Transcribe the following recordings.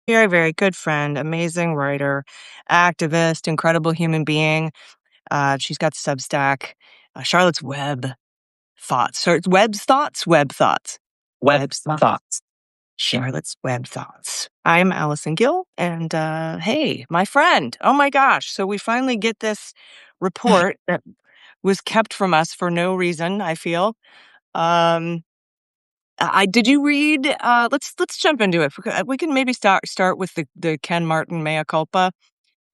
very, very good friend, amazing writer, activist, incredible human being. She's got Substack, Charlotte's Web Thoughts. So it's Web's Thoughts, Web Thoughts, Web Web's Thoughts. thoughts. Charlotte's Web Thoughts. I'm Allison Gill, and hey, my friend. Oh my gosh! So we finally get this report that was kept from us for no reason. I feel. Um, I did you read? Let's jump into it. We can maybe start with the Ken Martin mea culpa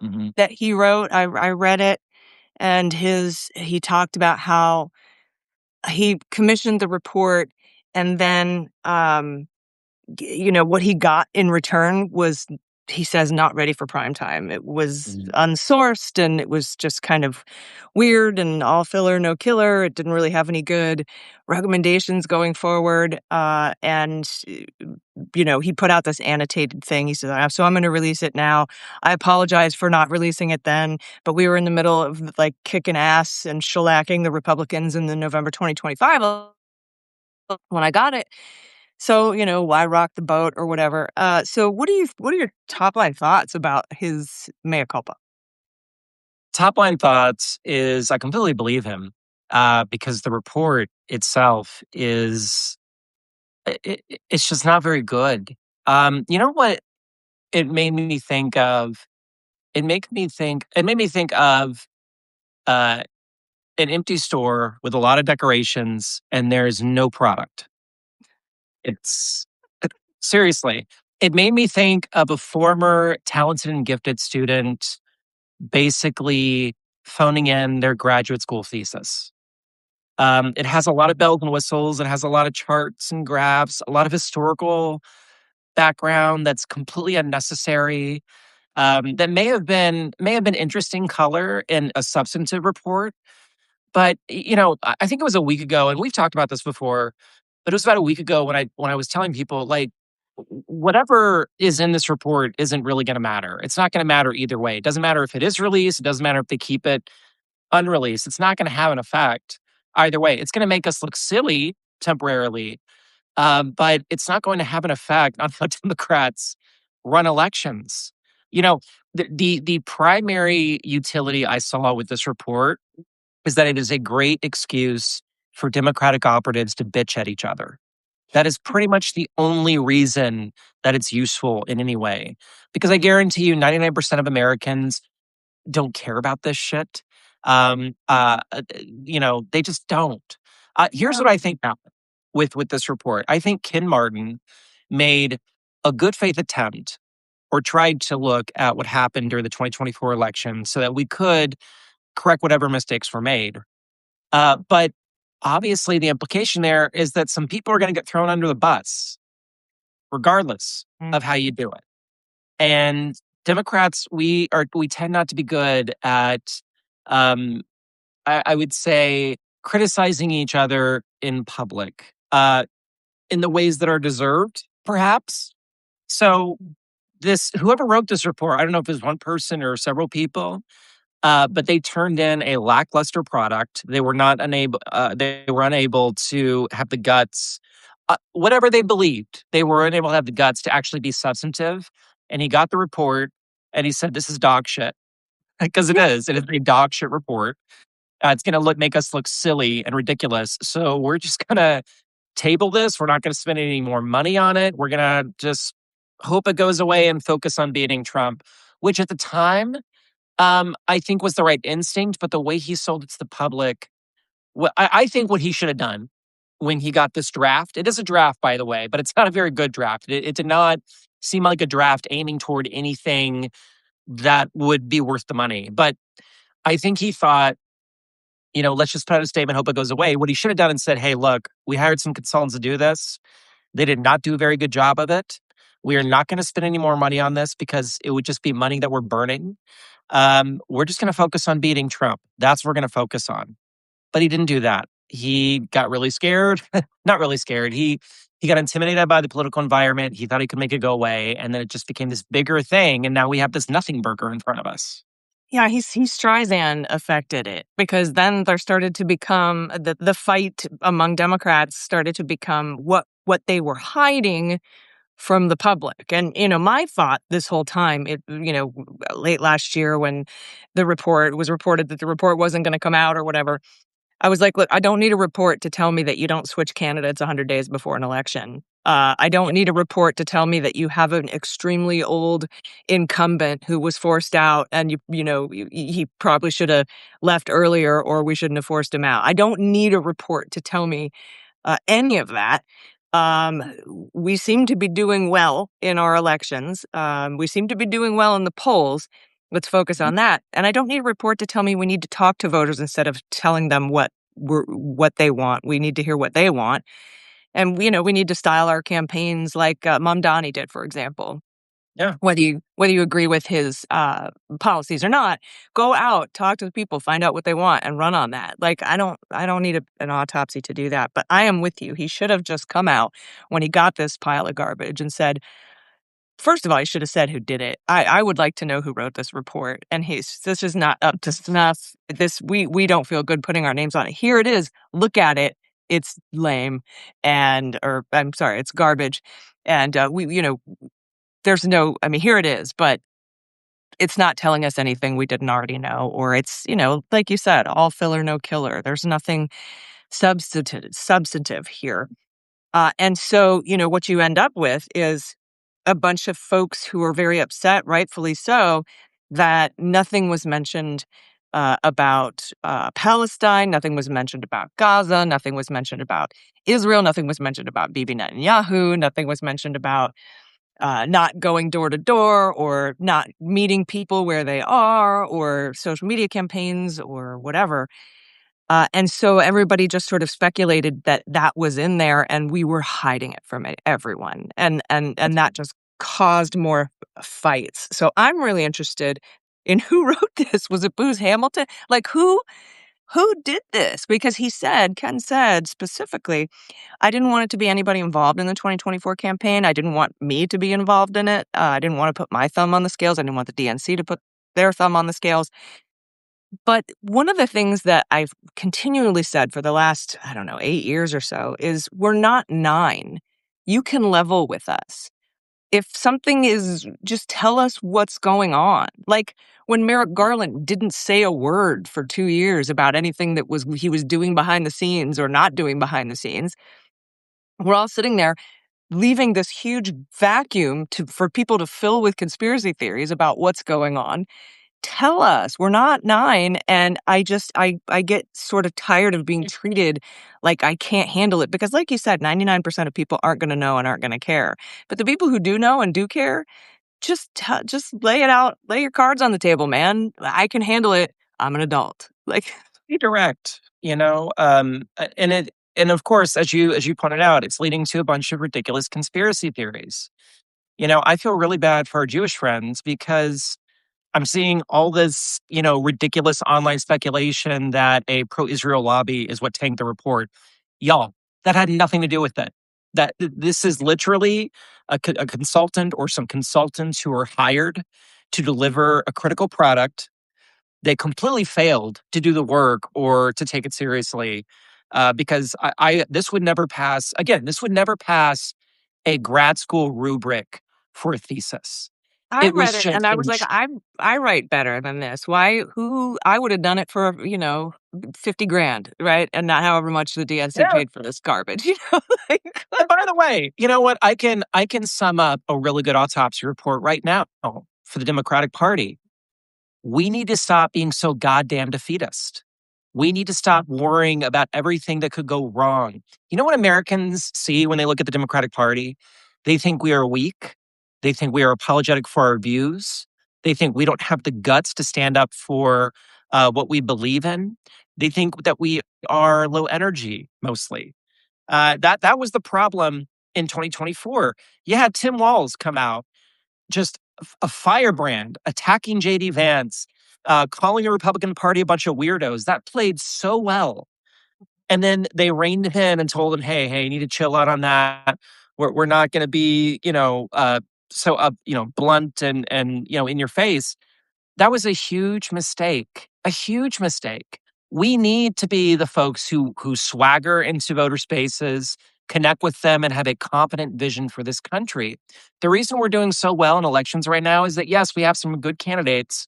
Mhm. that he wrote. I read it, and he talked about how he commissioned the report, and then what he got in return was, he says, not ready for prime time. It was Mhm. unsourced, and it was just kind of weird and all filler, no killer. It didn't really have any good recommendations going forward. And he put out this annotated thing. He says, so I'm going to release it now. I apologize for not releasing it then, but we were in the middle of like kicking ass and shellacking the Republicans in the November 2025 when I got it. So, why rock the boat or whatever? So what are your top line thoughts about his mea culpa? Top line thoughts is I completely believe him because the report itself is it's just not very good. You know what it made me think of? It made me think of uh, an empty store with a lot of decorations and there's no product. It's seriously. It made me think of a former talented and gifted student basically phoning in their graduate school thesis. It has a lot of bells and whistles. It has a lot of charts and graphs, a lot of historical background that's completely unnecessary. That may have been interesting color in a substantive report, but I think it was a week ago, and we've talked about this before. But it was about a week ago when I was telling people like whatever is in this report isn't really going to matter. It's not going to matter either way. It doesn't matter if it is released. It doesn't matter if they keep it unreleased. It's not going to have an effect either way. It's going to make us look silly temporarily, but it's not going to have an effect on how Democrats run elections. You know, the primary utility I saw with this report is that it is a great excuse for Democratic operatives to bitch at each other. That is pretty much the only reason that it's useful in any way. Because I guarantee you, 99% of Americans don't care about this shit. They just don't. Here's what I think happened with this report. I think Ken Martin made a good faith attempt or tried to look at what happened during the 2024 election so that we could correct whatever mistakes were made. But obviously, the implication there is that some people are going to get thrown under the bus, regardless of how you do it. And Democrats, we tend not to be good at, um, I would say, criticizing each other in public, in the ways that are deserved, perhaps. So this whoever wrote this report, I don't know if it was one person or several people, but they turned in a lackluster product. They were not unable. They were unable to have the guts, whatever they believed. They were unable to have the guts to actually be substantive. And he got the report, and he said, "This is dog shit," because it is. It is a dog shit report. It's going to make us look silly and ridiculous. So we're just going to table this. We're not going to spend any more money on it. We're going to just hope it goes away and focus on beating Trump, which at the time I think was the right instinct, but the way he sold it to the public, I think what he should have done when he got this draft, it is a draft, by the way, but it's not a very good draft. It did not seem like a draft aiming toward anything that would be worth the money. But I think he thought, let's just put out a statement, hope it goes away. What he should have done and said, hey, look, we hired some consultants to do this. They did not do a very good job of it. We are not going to spend any more money on this because it would just be money that we're burning. We're just going to focus on beating Trump. That's what we're going to focus on. But he didn't do that. He got really scared. Not really scared. He got intimidated by the political environment. He thought he could make it go away, and then it just became this bigger thing. And now we have this nothing burger in front of us. Yeah, he Streisand affected it, because then there started to become the fight among Democrats started to become what they were hiding from the public. And, my thought this whole time, late last year when the report was reported that the report wasn't going to come out or whatever, I was like, look, I don't need a report to tell me that you don't switch candidates 100 days before an election. I don't need a report to tell me that you have an extremely old incumbent who was forced out and he probably should have left earlier or we shouldn't have forced him out. I don't need a report to tell me any of that. Um, we seem to be doing well in our elections. We seem to be doing well in the polls. Let's focus on that. And I don't need a report to tell me we need to talk to voters instead of telling them what they want. We need to hear what they want. And, we need to style our campaigns like Mom Donnie did, for example. Yeah. Whether you agree with his policies or not, go out, talk to the people, find out what they want, and run on that. Like I don't need an autopsy to do that. But I am with you. He should have just come out when he got this pile of garbage and said, first of all, he should have said who did it. I would like to know who wrote this report. And this is not up to snuff. We don't feel good putting our names on it. Here it is. Look at it. It's lame, or I'm sorry, it's garbage. And there's no, I mean, here it is, but it's not telling us anything we didn't already know, or it's, like you said, all filler, no killer. There's nothing substantive here. And so, what you end up with is a bunch of folks who are very upset, rightfully so, that nothing was mentioned about Palestine, nothing was mentioned about Gaza, nothing was mentioned about Israel, nothing was mentioned about Bibi Netanyahu, nothing was mentioned about not going door to door or not meeting people where they are or social media campaigns or whatever. And so everybody just sort of speculated that that was in there and we were hiding it from everyone. And that just caused more fights. So I'm really interested in who wrote this. Was it Booz Hamilton? Like who did this? Because Ken said specifically, I didn't want it to be anybody involved in the 2024 campaign. I didn't want me to be involved in it. I didn't want to put my thumb on the scales. I didn't want the DNC to put their thumb on the scales. But one of the things that I've continually said for the last, I don't know, 8 years or so is we're not 9. You can level with us. If something is, just tell us what's going on. Like when Merrick Garland didn't say a word for 2 years about anything that he was doing behind the scenes or not doing behind the scenes. We're all sitting there leaving this huge vacuum for people to fill with conspiracy theories about what's going on. Tell us. We're not 9, and I get sort of tired of being treated like I can't handle it because like you said, 99% of people aren't gonna know and aren't gonna care. But the people who do know and do care, just lay it out, lay your cards on the table, man. I can handle it. I'm an adult. Like Be direct, and of course, as you pointed out, it's leading to a bunch of ridiculous conspiracy theories. I feel really bad for our Jewish friends because I'm seeing all this, ridiculous online speculation that a pro-Israel lobby is what tanked the report. Y'all, that had nothing to do with it. This is literally a consultant or some consultants who are hired to deliver a critical product. They completely failed to do the work or to take it seriously because this would never pass. Again, this would never pass a grad school rubric for a thesis. I It read was it and I was like, just I write better than this. Why who I would have done it for, 50 grand, right? And not however much the DNC yeah. paid for this garbage, like And by the way, you know what? I can sum up a really good autopsy report right now for the Democratic Party. We need to stop being so goddamn defeatist. We need to stop worrying about everything that could go wrong. You know what Americans see when they look at the Democratic Party? They think we are weak. They think we are apologetic for our views. They think we don't have the guts to stand up for what we believe in. They think that we are low energy, mostly. That was the problem in 2024. You had Tim Walz come out, just a firebrand, attacking JD Vance, calling the Republican Party a bunch of weirdos. That played so well. And then they reined him in and told him, hey, you need to chill out on that. We're not going to be, so blunt and in your face. That was a huge mistake. A huge mistake. We need to be the folks who swagger into voter spaces, connect with them, and have a competent vision for this country. The reason we're doing so well in elections right now is that, yes, we have some good candidates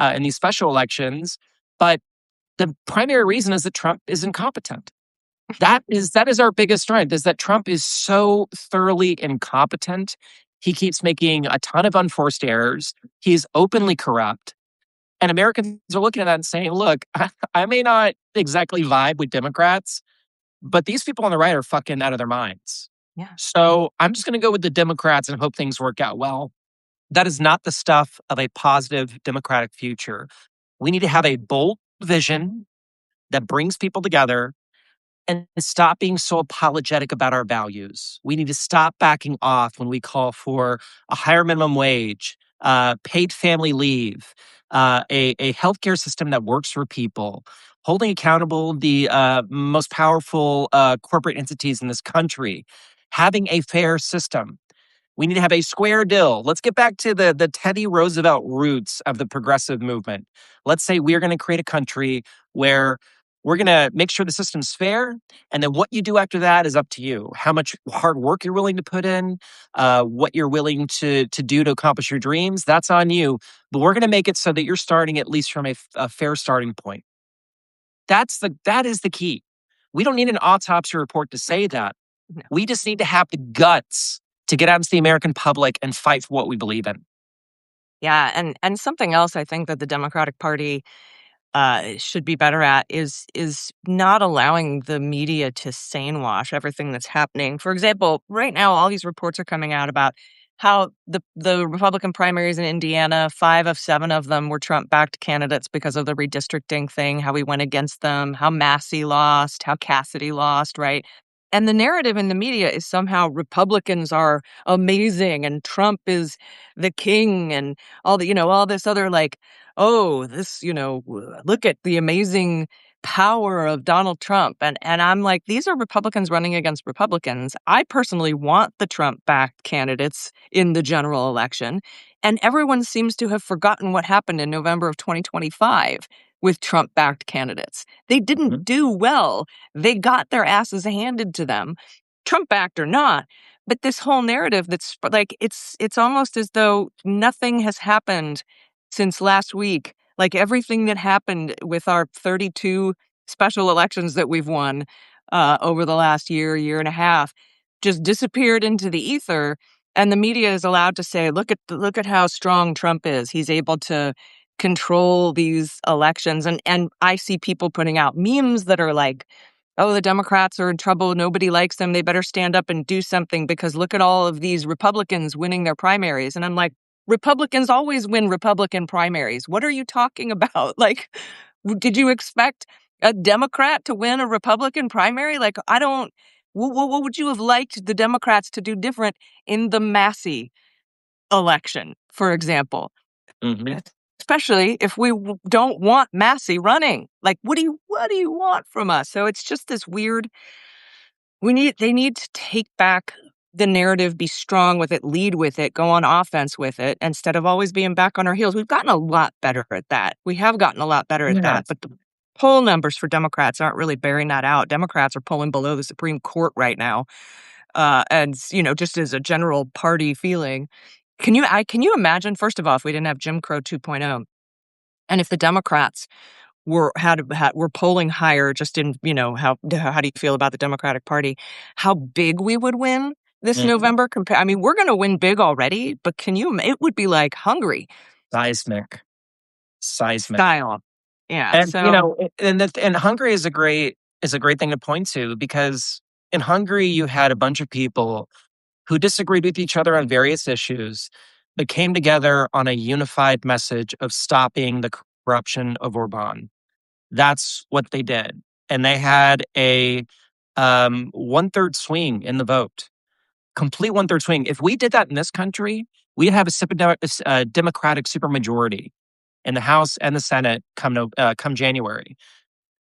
in these special elections, but the primary reason is that Trump is incompetent. That is our biggest strength, is that Trump is so thoroughly incompetent. He keeps making a ton of unforced errors. He's openly corrupt. And Americans are looking at that and saying, look, I may not exactly vibe with Democrats, but these people on the right are fucking out of their minds. Yeah. So I'm just going to go with the Democrats and hope things work out well. That is not the stuff of a positive Democratic future. We need to have a bold vision that brings people together and stop being so apologetic about our values. We need to stop backing off when we call for a higher minimum wage, paid family leave, a healthcare system that works for people, holding accountable the most powerful corporate entities in this country, having a fair system. We need to have a square deal. Let's get back to the Teddy Roosevelt roots of the progressive movement. Let's say we're going to create a country where we're going to make sure the system's fair. And then what you do after that is up to you. How much hard work you're willing to put in, what you're willing to do to accomplish your dreams, that's on you. But we're going to make it so that you're starting at least from a fair starting point. That is the key. We don't need an autopsy report to say that. No. We just need to have the guts to get out into the American public and fight for what we believe in. Yeah, and something else I think that the Democratic Party should be better at is not allowing the media to sane wash everything that's happening. For example, right now all these reports are coming out about how the Republican primaries in Indiana, 5 of 7 of them were Trump-backed candidates because of the redistricting thing, how we went against them, how Massey lost, how Cassidy lost, right? And the narrative in the media is somehow Republicans are amazing and Trump is the king and all this other like, oh, this, look at the amazing power of Donald Trump. And I'm like, these are Republicans running against Republicans. I personally want the Trump-backed candidates in the general election. And everyone seems to have forgotten what happened in November of 2025 with Trump-backed candidates. They didn't do well. They got their asses handed to them, Trump-backed or not. But this whole narrative that's like, it's almost as though nothing has happened since last week. Like everything that happened with our 32 special elections that we've won over the last year and a half just disappeared into the ether. And the media is allowed to say, look at how strong Trump is. He's able to control these elections. And I see people putting out memes that are like, oh, the Democrats are in trouble. Nobody likes them. They better stand up and do something because look at all of these Republicans winning their primaries. And I'm like, Republicans always win Republican primaries. What are you talking about? Like, did you expect a Democrat to win a Republican primary? Like, what would you have liked the Democrats to do different in the Massey election, for example? Mm-hmm. Especially if we don't want Massey running. Like, what do you want from us? So it's just this weird. They need to take back the narrative, be strong with it, lead with it, go on offense with it, instead of always being back on our heels. We've gotten a lot better at that. We have gotten a lot better at that, but the poll numbers for Democrats aren't really bearing that out. Democrats are polling below the Supreme Court right now, and just as a general party feeling. Can you imagine? First of all, if we didn't have Jim Crow 2.0, and if the Democrats were polling higher, just in how do you feel about the Democratic Party? How big we would win this November? I mean, we're going to win big already, but it would be like Hungary Seismic style. Yeah. And So and Hungary is a great thing to point to, because in Hungary you had a bunch of people who disagreed with each other on various issues, but came together on a unified message of stopping the corruption of Orban. That's what they did. And they had a 1/3 swing in the vote, complete 1/3 swing. If we did that in this country, we'd have a Democratic supermajority in the House and the Senate come January.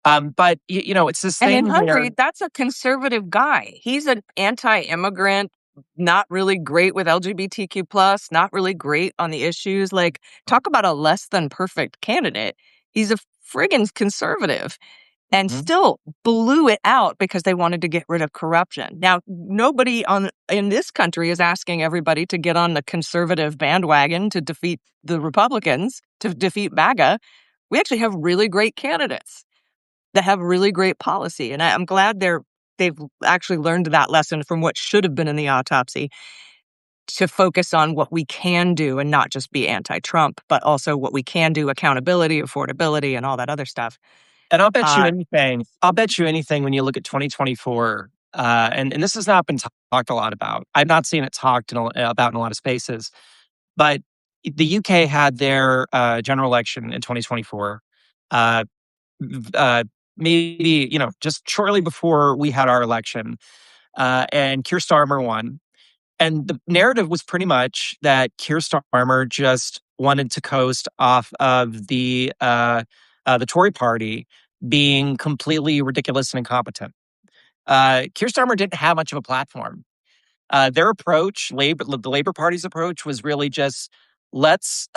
But it's this and in thing where Hungary, that's a conservative guy. He's an anti-immigrant, not really great with LGBTQ plus, not really great on the issues. Like, talk about a less than perfect candidate. He's a friggin' conservative. and Mhm. still blew it out because they wanted to get rid of corruption. Now, nobody in this country is asking everybody to get on the conservative bandwagon to defeat the Republicans, to defeat MAGA. We actually have really great candidates that have really great policy, and I'm glad they've actually learned that lesson from what should have been in the autopsy to focus on what we can do and not just be anti-Trump, but also what we can do, accountability, affordability, and all that other stuff. And Uh, I'll bet you anything when you look at 2024, and this has not been talked a lot about. I've not seen it talked about in a lot of spaces, but the UK had their general election in 2024. Uh, Maybe just shortly before we had our election, and Keir Starmer won. And the narrative was pretty much that Keir Starmer just wanted to coast off of the Tory party being completely ridiculous and incompetent. Keir Starmer didn't have much of a platform. Their approach, the Labor Party's approach, was really just let's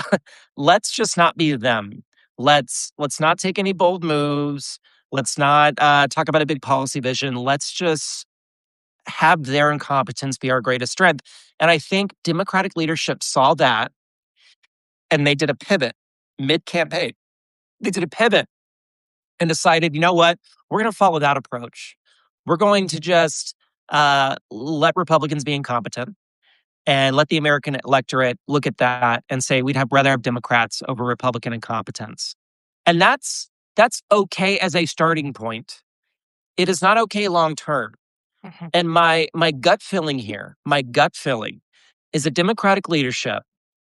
let's just not be them. Let's not take any bold moves. Let's not talk about a big policy vision. Let's just have their incompetence be our greatest strength. And I think Democratic leadership saw that and they did a pivot mid campaign. They did a pivot and decided, you know what? We're going to follow that approach. We're going to just let Republicans be incompetent and let the American electorate look at that and say we'd rather have Democrats over Republican incompetence. And that's okay as a starting point. It is not okay long term. Mhm. And my gut feeling here, my gut feeling is that Democratic leadership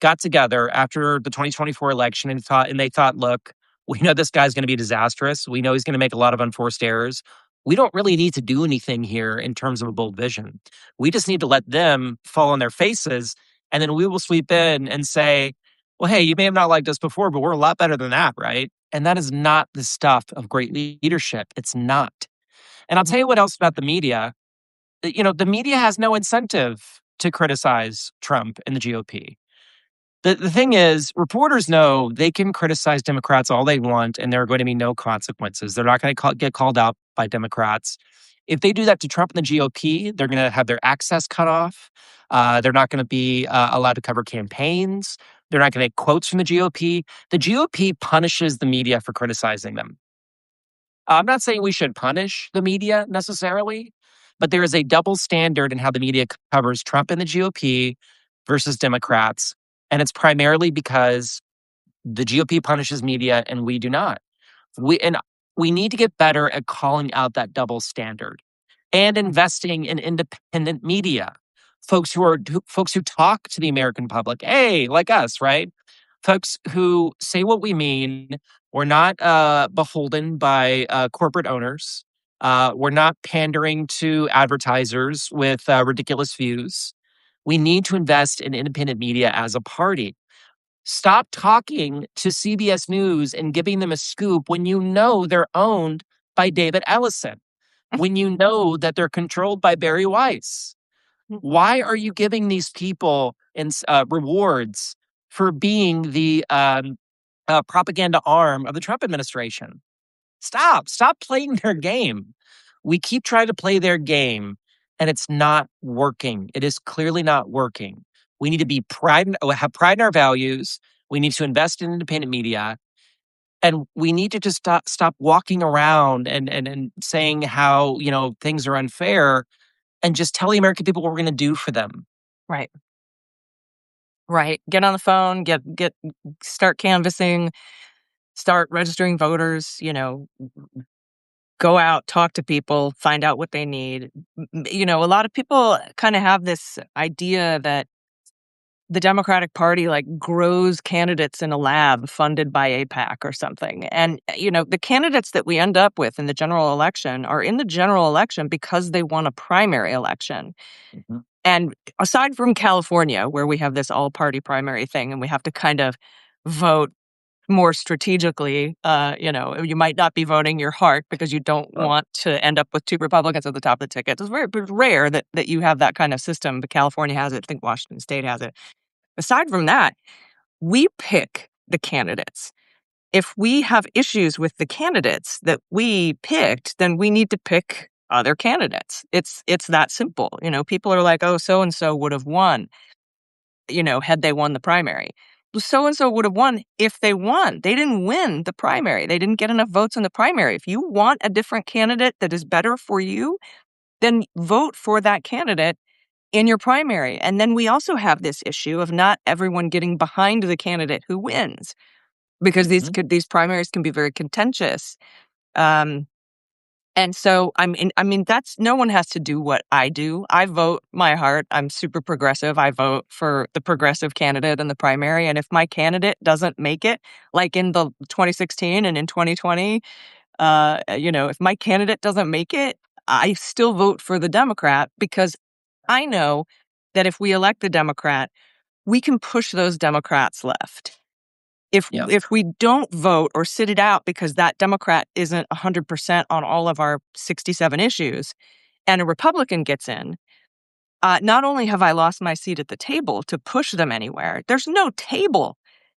got together after the 2024 election and they thought, look, we know this guy's going to be disastrous. We know he's going to make a lot of unforced errors. We don't really need to do anything here in terms of a bold vision. We just need to let them fall on their faces, and then we will sweep in and say, well, hey, you may have not liked us before, but we're a lot better than that, right? And that is not the stuff of great leadership. It's not. And I'll tell you what else about the media. The media has no incentive to criticize Trump and the GOP. The thing is, reporters know they can criticize Democrats all they want, and there are going to be no consequences. They're not going to get called out by Democrats. If they do that to Trump and the GOP, they're going to have their access cut off. They're not going to be allowed to cover campaigns. They're not going to get quotes from the GOP. The GOP punishes the media for criticizing them. I'm not saying we should punish the media necessarily, but there is a double standard in how the media covers Trump and the GOP versus Democrats. And it's primarily because the GOP punishes media and we do not. And we need to get better at calling out that double standard and investing in independent media. Folks who talk to the American public, hey, like us, right? Folks who say what we mean. We're not beholden by corporate owners. We're not pandering to advertisers with ridiculous views. We need to invest in independent media as a party. Stop talking to CBS News and giving them a scoop when you know they're owned by David Ellison, when you know that they're controlled by Barry Weiss. Why are you giving these people rewards for being the propaganda arm of the Trump administration? Stop playing their game. We keep trying to play their game, and it's not working. It is clearly not working. We need to have pride in our values. We need to invest in independent media, and we need to just stop walking around and saying how things are unfair, and just tell the American people what we're going to do for them. Right. Right. Get on the phone, start canvassing, start registering voters, go out, talk to people, find out what they need. A lot of people kind of have this idea that the Democratic Party like grows candidates in a lab funded by AIPAC or something. And, the candidates that we end up with in the general election are in the general election because they won a primary election. Mhm. And aside from California, where we have this all-party primary thing and we have to kind of vote more strategically, you might not be voting your heart because you don't want to end up with two Republicans at the top of the ticket. It's very rare that you have that kind of system, but California has it. I think Washington State has it. Aside from that, we pick the candidates. if we have issues with the candidates that we picked, then we need to pick other candidates. It's that simple. People are like, oh, so and so would have won, had they won the primary. So and so would have won if they won. They didn't win the primary. They didn't get enough votes in the primary. If you want a different candidate that is better for you, then vote for that candidate in your primary. And then we also have this issue of not everyone getting behind the candidate who wins, because Mhm. these primaries can be very contentious. Um, and so I mean that's no one has to do what I do. I vote my heart. I'm super progressive. I vote for the progressive candidate in the primary. And if my candidate doesn't make it, like in the 2016 and in 2020, if my candidate doesn't make it, I still vote for the Democrat, because I know that if we elect the Democrat, we can push those Democrats left. Yeah. If we don't vote or sit it out because that Democrat isn't 100% on all of our 67 issues and a Republican gets in, not only have I lost my seat at the table to push them anywhere, there's no table.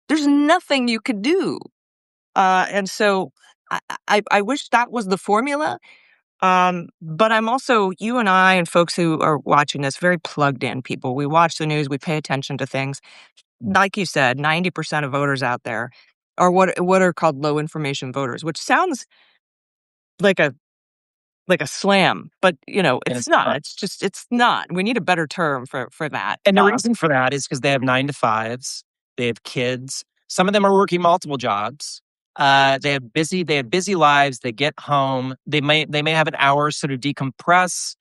There's nothing you could do. And so I wish that was the formula. But I'm also, you and I and folks who are watching this, very plugged in people. We watch the news, we pay attention to things. Like you said, 90% of voters out there are what are called low information voters, which sounds like a slam, but And it's it's not. not. It's not. We need a better term for that. And the reason for that is because they have 9 to 5s, they have kids. Some of them are working multiple jobs. They have busy lives. They get home. They may have an hour so to decompress,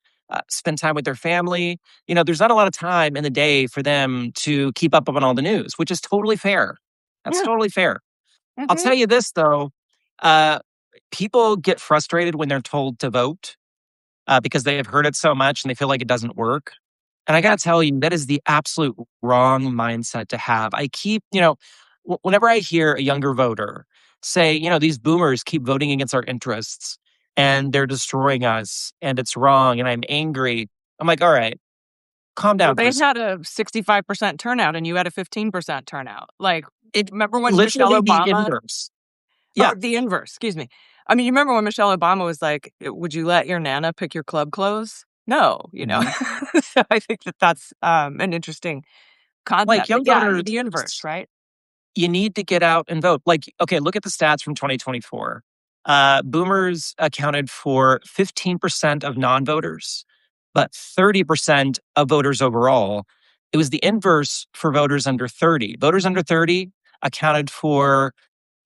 spend time with their family. There's not a lot of time in the day for them to keep up on all the news, which is totally fair. That's Yeah. totally fair. I'll Mhm. tell you this though, uh, people get frustrated when they're told to vote because they have heard it so much and they feel like it doesn't work. And I Yep. got to tell you, that is the absolute wrong mindset to have. I keep, whenever I hear a younger voter say, these boomers keep voting against our interests and they're destroying us and it's wrong and I'm angry. I'm like, all right, calm Well, down for they a second. had a 65% turnout and you had a 15% turnout. Like, It remember when Michelle literally the Obama, inverse. Yeah. or the inverse, excuse me. I mean, you remember when Michelle Obama was like, "Would you let your Nana pick your club clothes?" No, Mhm. So I think that's an interesting Like concept. But young yeah, voters, the inverse, right? you need to get out and vote. Like, okay, look at the stats from 2024. Boomers accounted for 15% of non voters, but 30% of voters overall. It was the inverse for voters under 30. Voters under 30 accounted for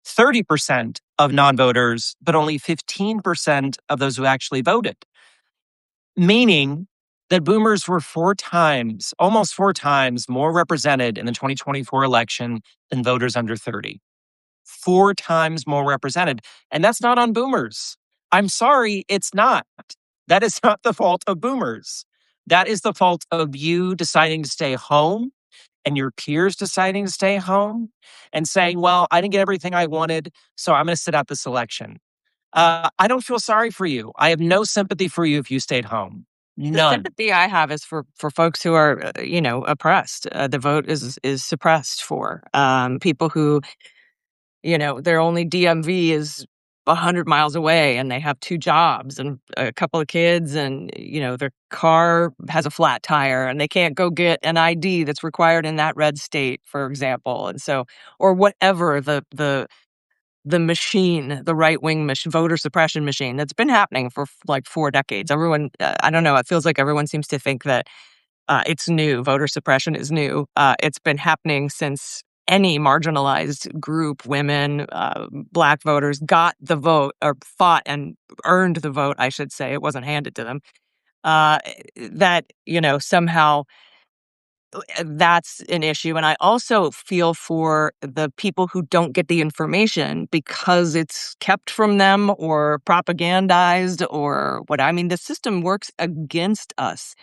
30% of non voters, but only 15% of those who actually voted, meaning that boomers were almost 4 times more represented in the 2024 election than voters under 30. 4 times more represented. And that's not on boomers. I'm sorry, it's not. That is not the fault of boomers. That is the fault of you deciding to stay home and your peers deciding to stay home and saying, well, I didn't get everything I wanted, so I'm going to sit out this election. I don't feel sorry for you. I have no sympathy for you if you stayed home. The None. sympathy I have is for folks who are, oppressed. The vote is suppressed for people who, their only DMV is 100 miles away and they have 2 jobs and a couple of kids and, their car has a flat tire and they can't go get an ID that's required in that red state, for example. And so, or whatever the machine, the right-wing voter suppression machine that's been happening for like 4 decades. Everyone, I don't know, it feels like everyone seems to think that it's new. Voter suppression is new. It's been happening since any marginalized group, women, Black voters, got the vote or fought and earned the vote, I should say. It wasn't handed to them. Uh, that, somehow that's an issue. And I also feel for the people who don't get the information because it's kept from them or propagandized or what. I mean, the system works against us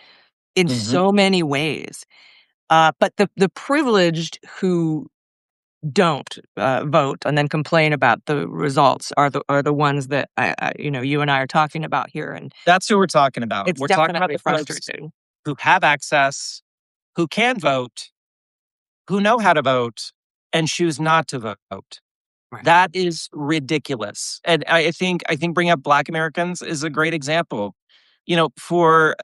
in Mhm. so many ways. But the privileged who don't vote and then complain about the results are the ones that you and I are talking about here, and That's who we're talking about. it's We're talking about definitely the folks frustrating. who have access, who can vote, who know how to vote, and choose not to vote. Right. That is ridiculous. And I think bringing up Black Americans is a great example. For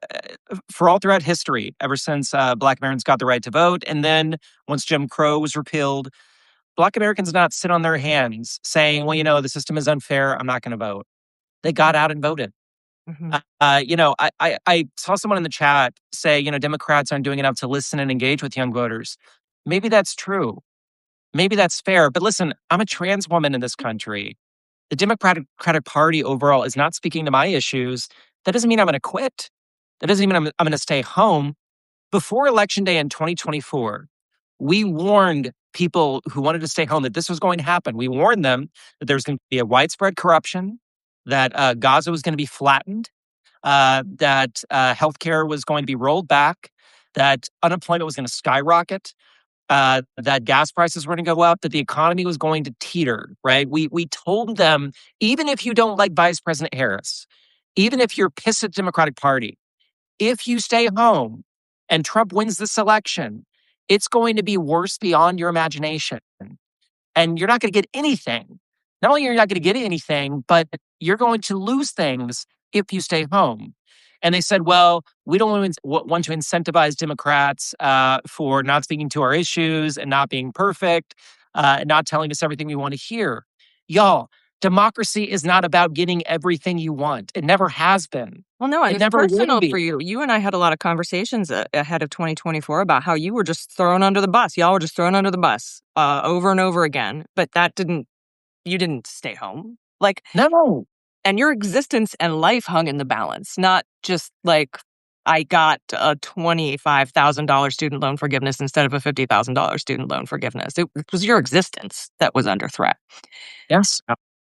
all throughout history, ever since Black Americans got the right to vote, and then once Jim Crow was repealed, Black Americans not sit on their hands saying, "Well, the system is unfair. I'm not going to vote." They got out and voted. Mhm. I saw someone in the chat say, Democrats aren't doing enough to listen and engage with young voters. Maybe that's true. Maybe that's fair. But listen, I'm a trans woman in this country. The Democratic Party overall is not speaking to my issues. That doesn't mean I'm going to quit. That doesn't mean I'm going to stay home. Before Election Day in 2024, we warned people who wanted to stay home that this was going to happen. We warned them that there's going to be a widespread corruption, that Gaza was going to be flattened, that healthcare was going to be rolled back, that unemployment was going to skyrocket, that gas prices were going to go up, that the economy was going to teeter, right? We told them, even if you don't like Vice President Harris, even if you're pissed at the Democratic Party, if you stay home and Trump wins this election, it's going to be worse beyond your imagination. And you're not going to get anything. Not only are you not going to get anything, but you're going to lose things if you stay home. And they said, well, we don't want to incentivize Democrats for not speaking to our issues and not being perfect, and not telling us everything we want to hear. Y'all, democracy is not about getting everything you want. It never has been. Well, no, and It it's never will personal for be. you. You and I had a lot of conversations ahead of 2024 about how you were just thrown under the bus. Y'all were just thrown under the bus over and over again. But you didn't stay home. Like, No. and your existence and life hung in the balance, not just like I got a $25,000 student loan forgiveness instead of a $50,000 student loan forgiveness. It was your existence that was under threat. Yes.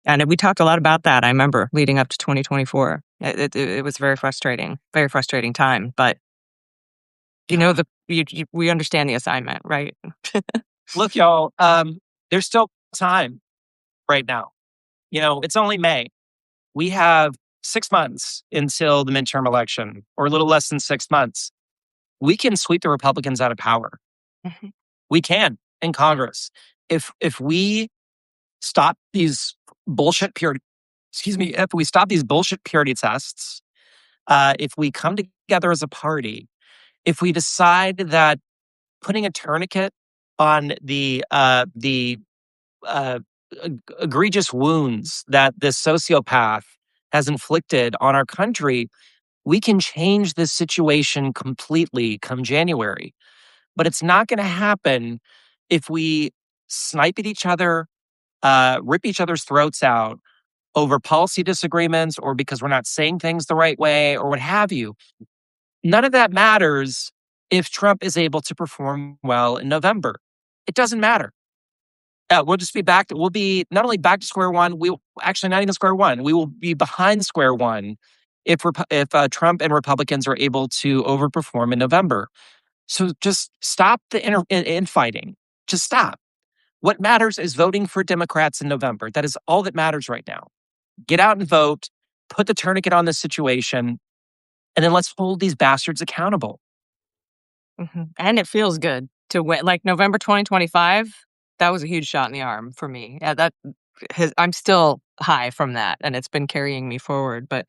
And we talked a lot about that, I remember, leading up to 2024. It was very frustrating time. But, we understand the assignment, right? Look, y'all, there's still time right now. It's only May. We have 6 months until the midterm election, or a little less than 6 months. We can sweep the Republicans out of power. Mhm. We can in Congress. If we stop these bullshit purity, if we stop these bullshit purity tests, if we come together as a party, if we decide that putting a tourniquet on the egregious wounds that this sociopath has inflicted on our country, we can change this situation completely come January. But it's not going to happen if we snipe at each other, rip each other's throats out over policy disagreements or because we're not saying things the right way or what have you. None of that matters if Trump is able to perform well in November. It doesn't matter. We'll just be back. We'll be not only back to square one. We'll actually not even square one. We will be behind square one if Trump and Republicans are able to overperform in November. So just stop the infighting. Just stop. What matters is voting for Democrats in November. That is all that matters right now. Get out and vote. Put the tourniquet on this situation, and then let's hold these bastards accountable. Mhm. And it feels good to win. Like November 2025, that was a huge shot in the arm for me. Yeah, I'm still high from that, and it's been carrying me forward. But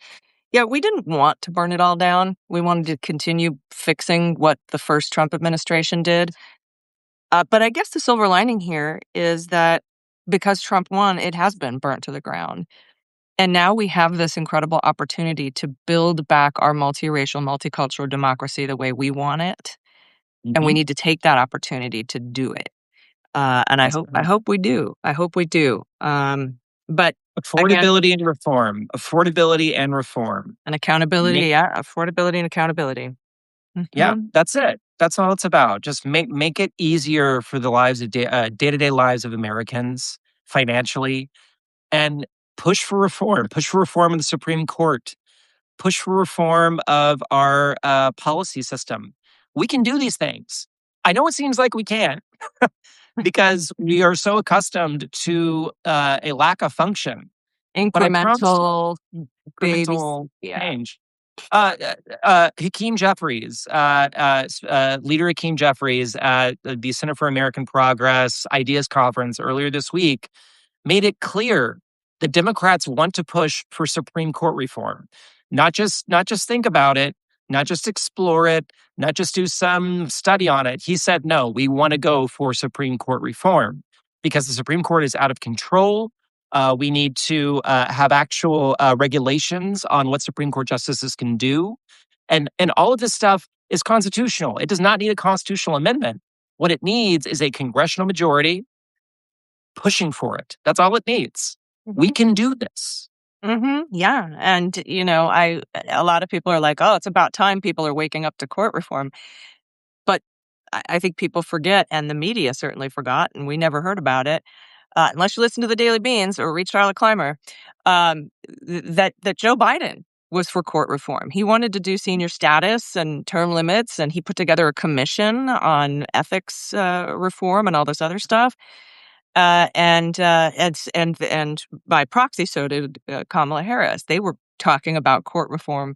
yeah, we didn't want to burn it all down. We wanted to continue fixing what the first Trump administration did. But I guess the silver lining here is that because Trump won, it has been burnt to the ground. And now we have this incredible opportunity to build back our multiracial, multicultural democracy the way we want it. And we Mhm. need to take that opportunity to do it. And I That's hope I right. hope we do. I hope we do. But again, Affordability and reform. Affordability and reform. and accountability, Make, yeah, affordability and accountability. yeah, Mhm, that's it. That's all it's about. Just make it easier for the lives of day-to-day lives of Americans financially, and push for reform. Push for reform in the Supreme Court. Push for reform of our policy system. We can do these things. I know it seems like we can't because we are so accustomed to a lack of function. But I promise you, incremental babies. incremental Yeah. change. Hakeem Jeffries, leader Hakeem Jeffries at the Center for American Progress Ideas Conference earlier this week made it clear that Democrats want to push for Supreme Court reform. Not just think about it, not just explore it, not just do some study on it. He said, no, we want to go for Supreme Court reform because the Supreme Court is out of control. We need to have actual regulations on what Supreme Court justices can do. And all of this stuff is constitutional. It does not need a constitutional amendment. What it needs is a congressional majority pushing for it. That's all it needs. We can do this. Yeah. And, a lot of people are like, oh, it's about time people are waking up to court reform. But I think people forget, and the media certainly forgot, and we never heard about it, unless you listen to the Daily Beans or read Charlotte Clymer, that Joe Biden was for court reform. He wanted to do senior status and term limits, and he put together a commission on ethics reform and all this other stuff. And by proxy, so did Kamala Harris. They were talking about court reform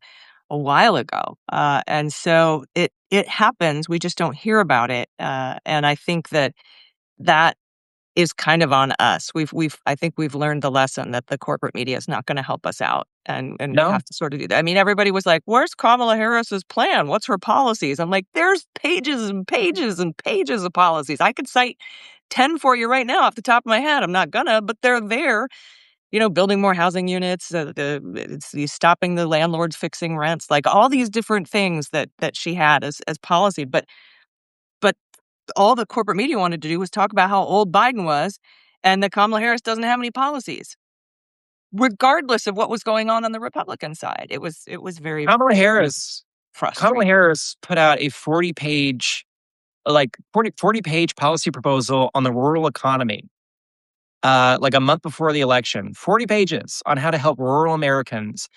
a while ago, and so it happens. We just don't hear about it, and I think that is kind of on us. I think we've learned the lesson that the corporate media is not going to help us out, and we No, have to sort of do that. I mean, everybody was like, "Where's Kamala Harris's plan? What's her policies?" I'm like, "There's pages and pages and pages of policies. I could cite 10 for you right now off the top of my head. I'm not gonna, but they're there. Building more housing units, stopping the landlords fixing rents, like all these different things that she had as policy. But all the corporate media wanted to do was talk about how old Biden was, and that Kamala Harris doesn't have any policies, regardless of what was going on the Republican side. It was very Kamala Harris. Kamala frustrating. Harris put out a 40-page, like 40-page policy proposal on the rural economy, like a month before the election. 40 pages on how to help rural Americans.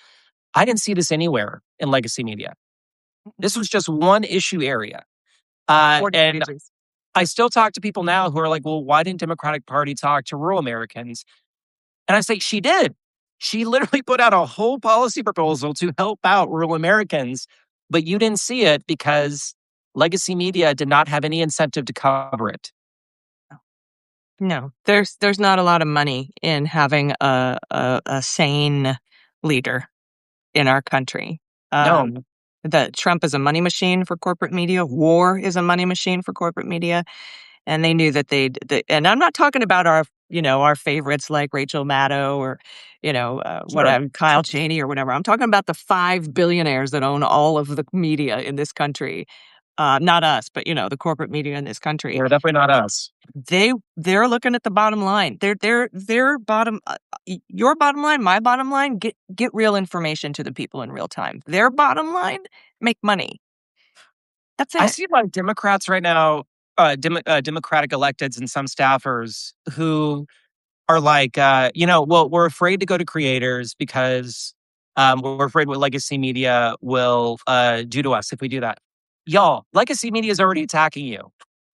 I didn't see this anywhere in legacy media. This was just one issue area. 40 And pages. I still talk to people now who are like, well, why didn't Democratic Party talk to rural Americans? And I say, she did. She literally put out a whole policy proposal to help out rural Americans, but you didn't see it because legacy media did not have any incentive to cover it. No, there's not a lot of money in having a sane leader in our country. No, That Trump is a money machine for corporate media. War is a money machine for corporate media. And they knew that and I'm not talking about our favorites like Rachel Maddow or, sure. whatever, Kyle Cheney or whatever. I'm talking about the 5 billionaires that own all of the media in this country. Not us, but, the corporate media in this country. They're definitely not us. They're looking at the bottom line. Their bottom, your bottom line, my bottom line. Get real information to the people in real time. Their bottom line, make money. That's I it. see a lot of Democrats right now, Democratic electeds and some staffers who are like, well, we're afraid to go to creators because we're afraid what legacy media will do to us if we do that. Y'all, legacy media is already attacking you.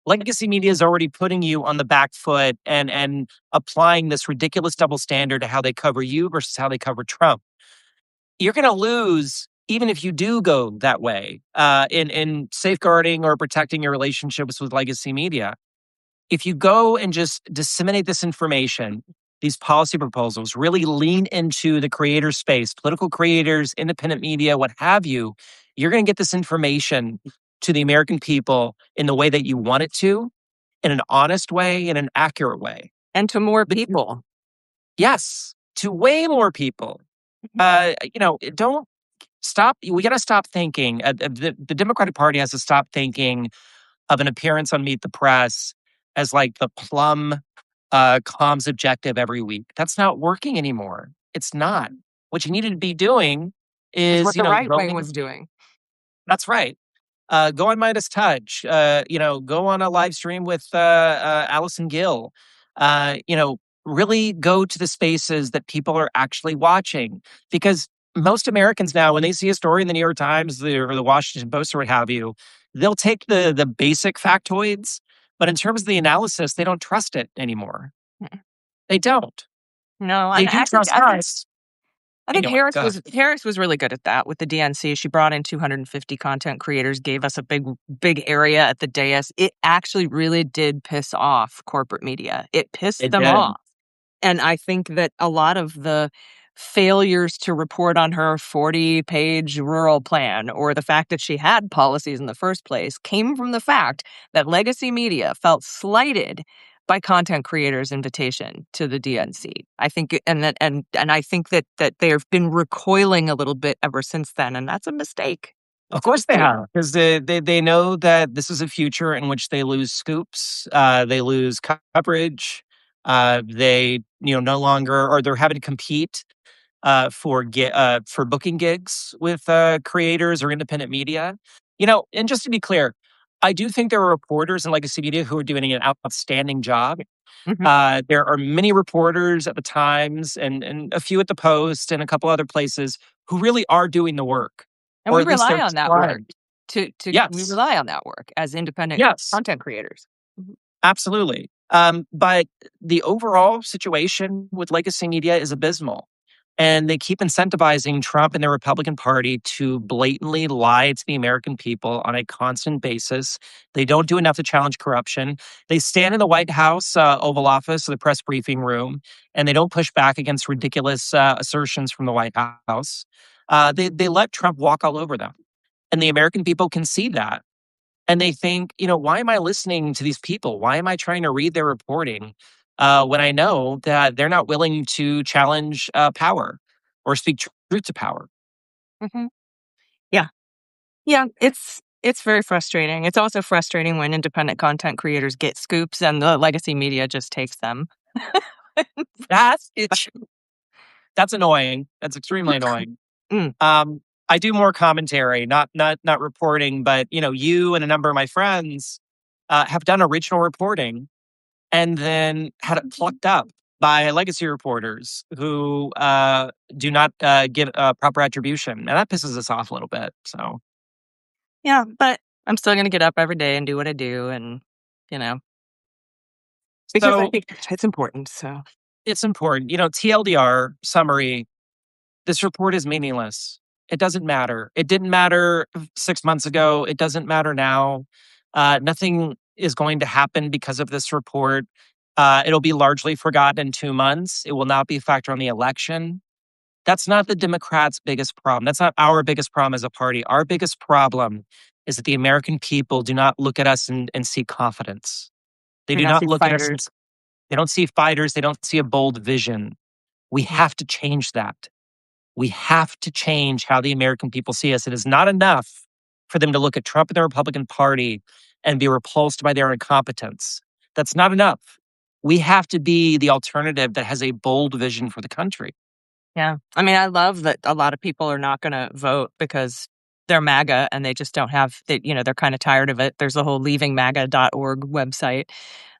Legacy media is already putting you on the back foot and applying this ridiculous double standard to how they cover you versus how they cover Trump. You're going to lose even if you do go that way in safeguarding or protecting your relationships with legacy media. If you go and just disseminate this information, these policy proposals, really lean into the creator space, political creators, independent media, what have you, you're going to get this information to the American people in the way that you want it to, in an honest way, in an accurate way. And to more people. Yes, to way more people. Don't stop. We got to stop thinking. The Democratic Party has to stop thinking of an appearance on Meet the Press as like the plum comms objective every week. That's not working anymore. It's not. What you needed to be doing It's is, what the right wing growing. was doing. That's right. Go on Midas Touch. Go on a live stream with Allison Gill. Really go to the spaces that people are actually watching. Because most Americans now, when they see a story in the New York Times or the Washington Post or what have you, they'll take the basic factoids, but in terms of the analysis, they don't trust it anymore. Mm. They don't. No, They and do trust us. I think Anyway, go ahead. Harris was really good at that with the DNC. She brought in 250 content creators, gave us a big area at the dais. It actually really did piss off corporate media. It pissed It them did. off. And I think that a lot of the failures to report on her 40-page rural plan or the fact that she had policies in the first place came from the fact that legacy media felt slighted by content creators' invitation to the DNC. I think and I think that they've been recoiling a little bit ever since then, and that's a mistake. Of That's a course they mistake. have, because they know that this is a future in which they lose scoops, they lose coverage, they, no longer, or they're having to compete for booking gigs with creators or independent media. And just to be clear, I do think there are reporters in legacy media who are doing an outstanding job. Mhm. There are many reporters at the Times and a few at the Post and a couple other places who really are doing the work, And or we at least rely they're on that work trying. we Yes, rely on that work as independent yes. content creators. Mhm. Absolutely. But the overall situation with legacy media is abysmal. And they keep incentivizing Trump and the Republican Party to blatantly lie to the American people on a constant basis. They don't do enough to challenge corruption. They stand in the White House Oval Office or the press briefing room, and they don't push back against ridiculous assertions from the White House. They let Trump walk all over them. And the American people can see that. And they think, why am I listening to these people? Why am I trying to read their reporting when I know that they're not willing to challenge power or speak truth to power? Mhm. Yeah. Yeah, it's very frustrating. It's also frustrating when independent content creators get scoops and the legacy media just takes them. That's it's that's annoying. That's extremely annoying. Mm, Um, I do more commentary, not reporting, but you and a number of my friends have done original reporting and then had it plucked up by legacy reporters who do not give proper attribution, and that pisses us off a little bit. So, yeah, but I'm still gonna get up every day and do what I do and, you know, because I so think it's important, so it's important. TLDR summary: this report is meaningless. It doesn't matter. It didn't matter 6 months ago. It doesn't matter now. Nothing is going to happen because of this report. It'll be largely forgotten in 2 months. It will not be a factor on the election. That's not the Democrats' biggest problem. That's not our biggest problem as a party. Our biggest problem is that the American people do not look at us and see confidence. They you're do not not seeing look at us fighters. they don't see fighters. They don't see a bold vision. We Mhm. have to change that. We have to change how the American people see us. It is not enough for them to look at Trump and the Republican Party and be repulsed by their incompetence. That's not enough. We have to be the alternative that has a bold vision for the country. Yeah. I mean, I love that a lot of people are not gonna vote because they're MAGA and they just don't have they're kinda tired of it. There's a whole leavingmaga.org website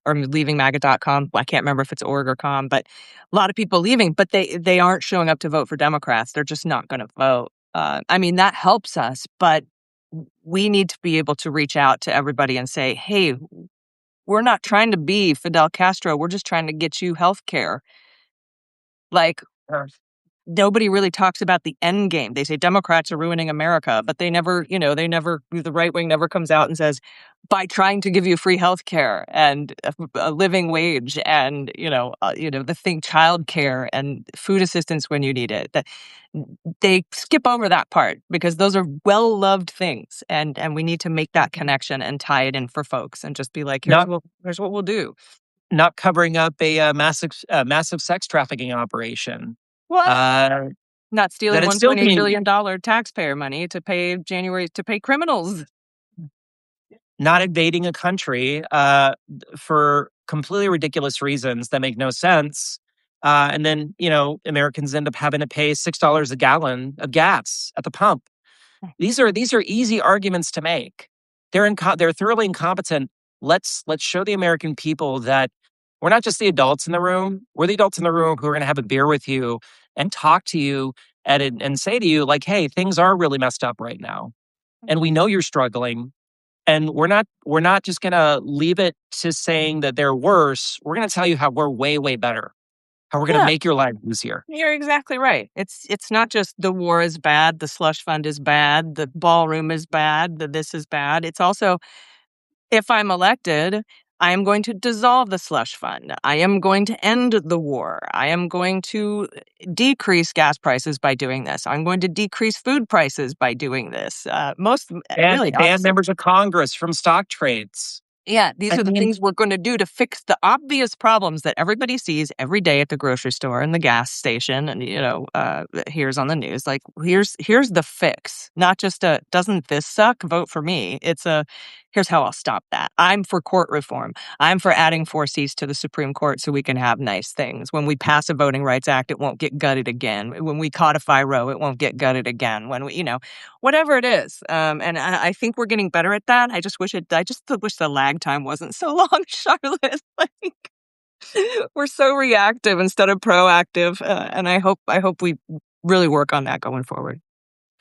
or leavingmaga.com. I can't remember if it's org or com, but a lot of people leaving, but they aren't showing up to vote for Democrats. They're just not gonna vote. I mean, that helps us, but we need to be able to reach out to everybody and say, "Hey, we're not trying to be Fidel Castro. We're just trying to get you health care." Like, nobody really talks about the end game. They say Democrats are ruining America, but the right wing never comes out and says, by trying to give you free health care and a living wage and, the thing, childcare and food assistance when you need it. They skip over that part because those are well-loved things. And we need to make that connection and tie it in for folks and just be like, Not here's what we'll do. not covering up a massive sex trafficking operation. What? Uh, Not that stealing it's still $1.8 being billion taxpayer money to pay criminals. not invading a country for completely ridiculous reasons that make no sense. And then, Americans end up having to pay $6 a gallon of gas at the pump. These are easy arguments to make. They're thoroughly incompetent. Let's show the American people that we're not just the adults in the room. We're the adults in the room who are going to have a beer with you and talk to you and say to you like, "Hey, things are really messed up right now, and we know you're struggling." And we're not just going to leave it to saying that they're worse. We're going to tell you how we're way way better. How we're going to Yeah, make your life easier. you're exactly right. It's not just the war is bad, the slush fund is bad, the ballroom is bad, the this is bad. It's also, if I'm elected, I am going to dissolve the slush fund. I am going to end the war. I am going to decrease gas prices by doing this. I'm going to decrease food prices by doing this. Really, And ban honestly, members of Congress from stock trades. yeah, these I are the mean, things we're going to do to fix the obvious problems that everybody sees every day at the grocery store and the gas station, and here's on the news. Like, here's the fix, not just a "doesn't this suck? Vote for me." It's a here's how I'll stop that. I'm for court reform. I'm for adding 4 seats to the Supreme Court so we can have nice things. When we pass a Voting Rights Act, it won't get gutted again. When we codify Roe, it won't get gutted again. When whatever it is. And I think we're getting better at that. I just wish the lag time wasn't so long, Charlotte. Like, we're so reactive instead of proactive, and I hope we really work on that going forward.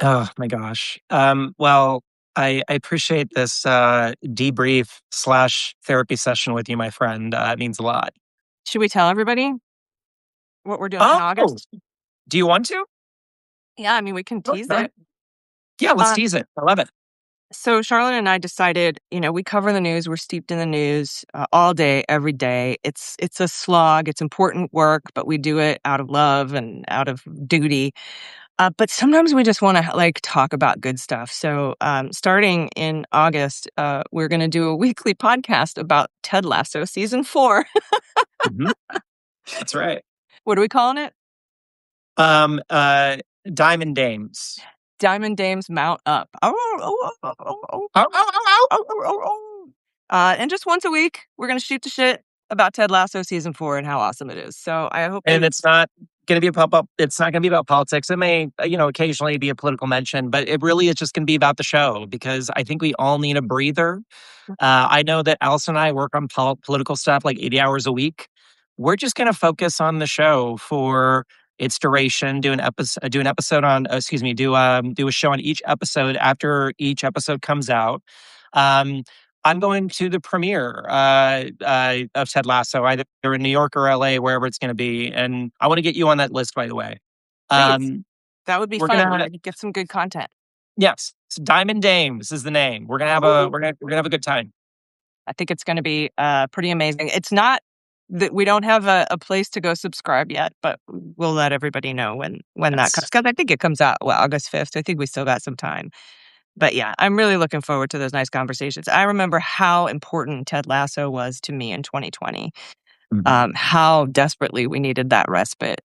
oh my gosh. Well, I appreciate this debrief slash therapy session with you, my friend. It means a lot. Should we tell everybody what we're doing in Oh, August? do you want to? Yeah, I mean, we can tease Okay. it. Yeah, let's Uh, tease it. I love it. so Charlotte and I decided, we cover the news. We're steeped in the news all day, every day. It's a slog. It's important work, but we do it out of love and out of duty. But sometimes we just want to talk about good stuff. So starting in August, we're going to do a weekly podcast about Ted Lasso season 4. Mhm. That's right. What are we calling it? Um, uh, Diamond Dames. Diamond Dames Mount Up. Oh, oh, oh, oh, oh, Oh, oh, oh, oh. oh, oh, oh, oh. And just once a week, we're going to shoot the shit about Ted Lasso season 4 and how awesome it is. So I hope And you. it's not going to be a pop up. It's not going to be about politics. It may, occasionally be a political mention, but it really is just going to be about the show because I think we all need a breather. I know that Allison and I work on political stuff like 80 hours a week. We're just going to focus on the show for its duration. Do an episode on. Excuse me. Do a show on each episode after each episode comes out. Um, I'm going to the premiere of Ted Lasso, either in New York or LA, wherever it's going to be, and I want to get you on that list. By the way, Please. um, That would be we're fun. gonna Get some good content. yes, Diamond Dames is the name. We're gonna have a Woo-hoo. we're gonna have a good time. I think it's going to be pretty amazing. It's not that we don't have a place to go subscribe yet, but we'll let everybody know when that comes. Yes. Because I think it comes out August 5th. I think we still got some time. But yeah, I'm really looking forward to those nice conversations. I remember how important Ted Lasso was to me in 2020. Mhm. How desperately we needed that respite.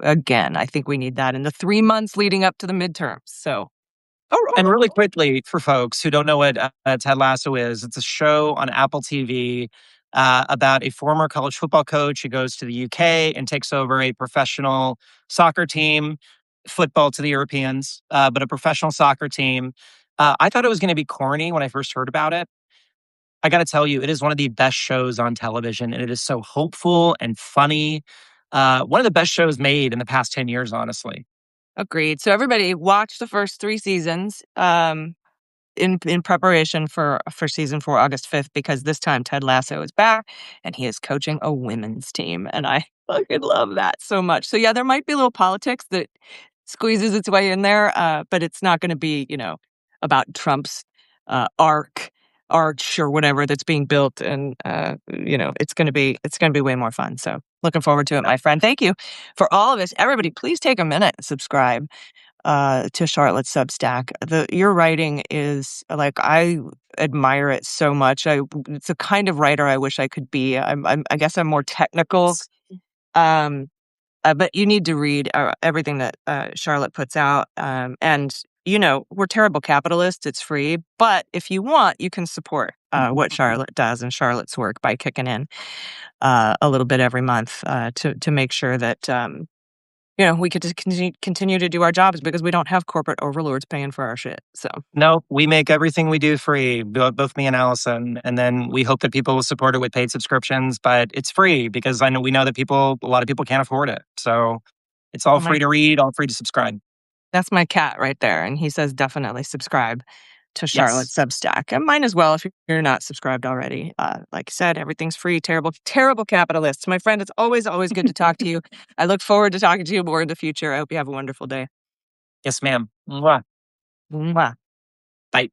Again, I think we need that in the 3 months leading up to the midterms. So, And really quickly, for folks who don't know what Ted Lasso is, it's a show on Apple TV about a former college football coach who goes to the UK and takes over a professional soccer team, football to the Europeans, but a professional soccer team. I thought it was going to be corny when I first heard about it. I got to tell you, it is one of the best shows on television, and it is so hopeful and funny. One of the best shows made in the past 10 years, honestly. agreed. So everybody watch the first 3 seasons. In preparation for season 4, August 5th, because this time Ted Lasso is back and he is coaching a women's team. And I fucking love that so much. So yeah, there might be a little politics that squeezes its way in there, but it's not going to be, about Trump's arch or whatever that's being built. And it's gonna be way more fun. So looking forward to it, my friend. Thank you for all of this. Everybody, please take a minute and subscribe to Charlotte's Substack. Your writing is I admire it so much. It's the kind of writer I wish I could be. I guess I'm more technical. Um, but you need to read everything that Charlotte puts out. And we're terrible capitalists. It's free, but if you want, you can support what Charlotte does and Charlotte's work by kicking in a little bit every month to make sure that we could just continue to do our jobs because we don't have corporate overlords paying for our shit. So No, we make everything we do free, both me and Allison, and then we hope that people will support it with paid subscriptions. But it's free because we know that a lot of people can't afford it. So it's all oh my, free to read, all free to subscribe. that's my cat right there, and he says definitely subscribe to Yes, Charlotte's Substack. And mine as well if you're not subscribed already. Like I said, everything's free. Terrible, terrible capitalists. My friend, it's always, always good to talk to you. I look forward to talking to you more in the future. I hope you have a wonderful day. yes, ma'am. Mwah. Mwah. Bye.